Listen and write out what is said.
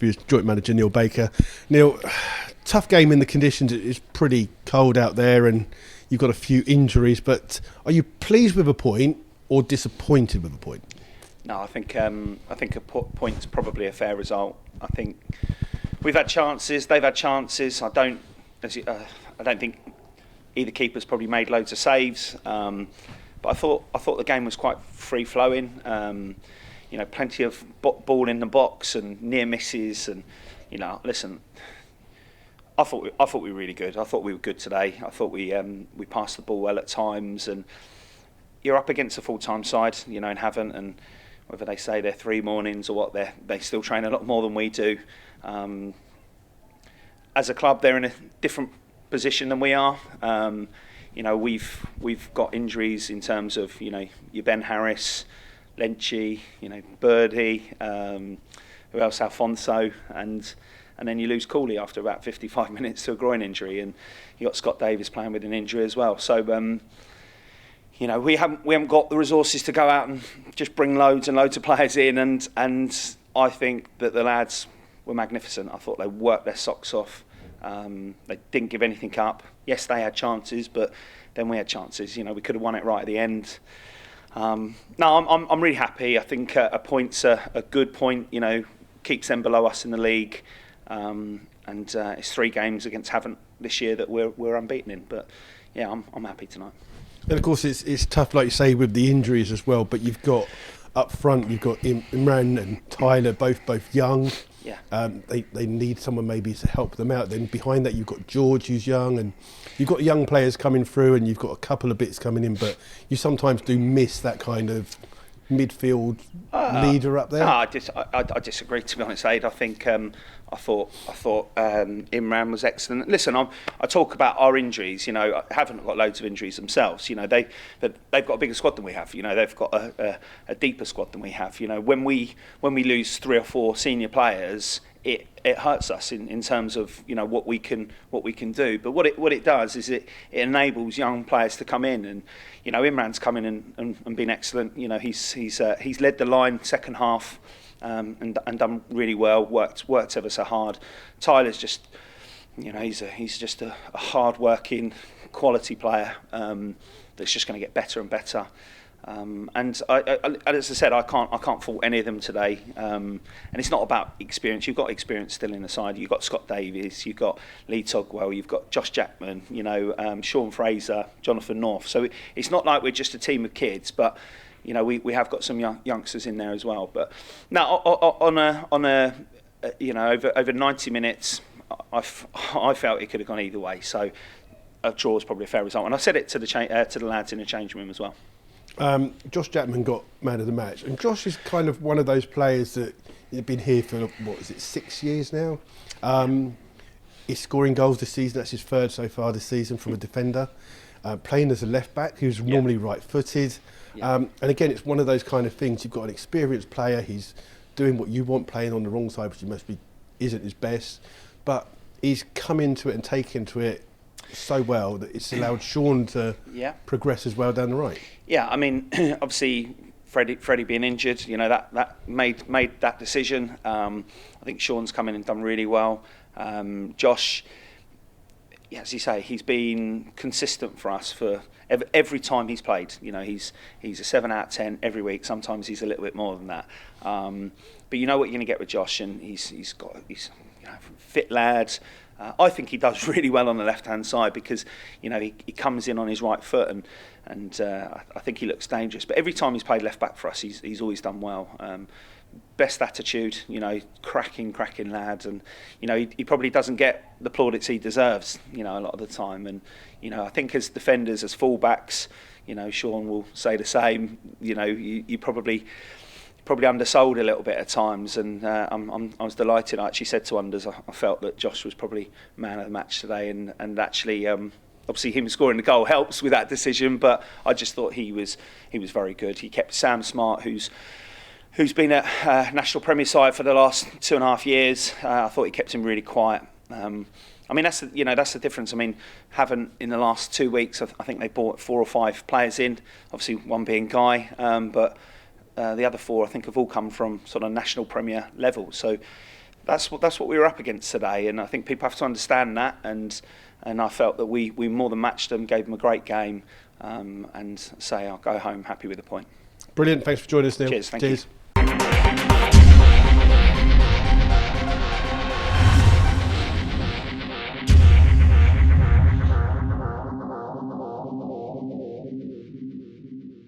interviews joint manager Neil Baker. Neil, tough game in the conditions. It's pretty cold out there and you've got a few injuries, but are you pleased with a point or disappointed with a point? No, I think a point's probably a fair result. I think we've had chances, they've had chances. I don't think either keeper's probably made loads of saves, but I thought the game was quite free flowing. Plenty of ball in the box and near misses, and listen, I thought we were really good. I thought we were good today. I thought we passed the ball well at times, and you're up against a full-time side, in Havant, and whether they say they're 3 mornings or what, they still train a lot more than we do. As a club, they're in a different position than we are. We've got injuries in terms of your Ben Harris, Lenchi, Birdie, who else? Alfonso, and then you lose Cooley after about 55 minutes to a groin injury, and you got Scott Davis playing with an injury as well. So we haven't got the resources to go out and just bring loads and loads of players in, and I think that the lads were magnificent. I thought they worked their socks off. They didn't give anything up. Yes, they had chances, but then we had chances. We could have won it right at the end. No, I'm really happy. I think a point's a good point. Keeps them below us in the league, and it's 3 games against Havant this year that we're unbeaten in. But yeah, I'm happy tonight. And of course, it's tough, like you say, with the injuries as well. But you've got up front, you've got Imran and Tyler, both young. Yeah. They need someone maybe to help them out. Then behind that, you've got George, who's young, and you've got young players coming through, and you've got a couple of bits coming in. But you sometimes do miss that kind of midfield leader up there. I disagree, to be honest, Aid. I think I thought Imran was excellent. Listen, I talk about our injuries. Haven't got loads of injuries themselves. They've got a bigger squad than we have. They've got a deeper squad than we have. When we lose 3 or 4 senior players, it hurts us in terms of what we can do. But what it does is it enables young players to come in, and Imran's come in and been excellent. He's led the line second half. And done really well. Worked ever so hard. Tyler's just, he's just a hard-working, quality player that's just going to get better and better. And as I said, I can't fault any of them today. And it's not about experience. You've got experience still in the side. You've got Scott Davies. You've got Lee Togwell. You've got Josh Jackman. Sean Fraser, Jonathan North. So it's not like we're just a team of kids, but. We have got some youngsters in there as well. But now over 90 minutes, I felt it could have gone either way. So a draw is probably a fair result. And I said it to the lads in the changing room as well. Josh Jackman got man of the match, and Josh is kind of one of those players that has been here for 6 years now. He's scoring goals this season. That's his 3rd so far this season from a defender. Playing as a left back who's normally right-footed. Yeah. And again, it's one of those kind of things. You've got an experienced player. He's doing what you want, playing on the wrong side, which isn't his best. But he's come into it and taken to it so well that it's allowed Sean to progress as well down the right. Yeah, I mean, obviously Freddie being injured, that made that decision. I think Sean's come in and done really well. Josh, as you say, he's been consistent for us for every time he's played. He's a 7 out of 10 every week. Sometimes he's a little bit more than that. But you know what you're going to get with Josh, and he's fit lad. I think he does really well on the left-hand side because he comes in on his right foot, and I think he looks dangerous. But every time he's played left back for us, he's always done well. Best attitude, cracking lad, and he probably doesn't get the plaudits he deserves, a lot of the time. And I think as defenders, as fullbacks, Sean will say the same. You probably undersold a little bit at times, and I was delighted. I actually said to Unders, I felt that Josh was probably man of the match today, and actually. Obviously, him scoring the goal helps with that decision, but I just thought he was very good. He kept Sam Smart, who's been at National Premier side for the last 2.5 years. I thought he kept him really quiet. That's the difference. Havant in the last 2 weeks, I think they bought 4 or 5 players in. Obviously, one being Guy, but the other 4 I think have all come from sort of National Premier level. So that's what we were up against today, and I think people have to understand that. And I felt that we more than matched them, gave them a great game, and say I'll go home happy with the point. Brilliant. Thanks for joining us, Neil. Cheers. Thank you.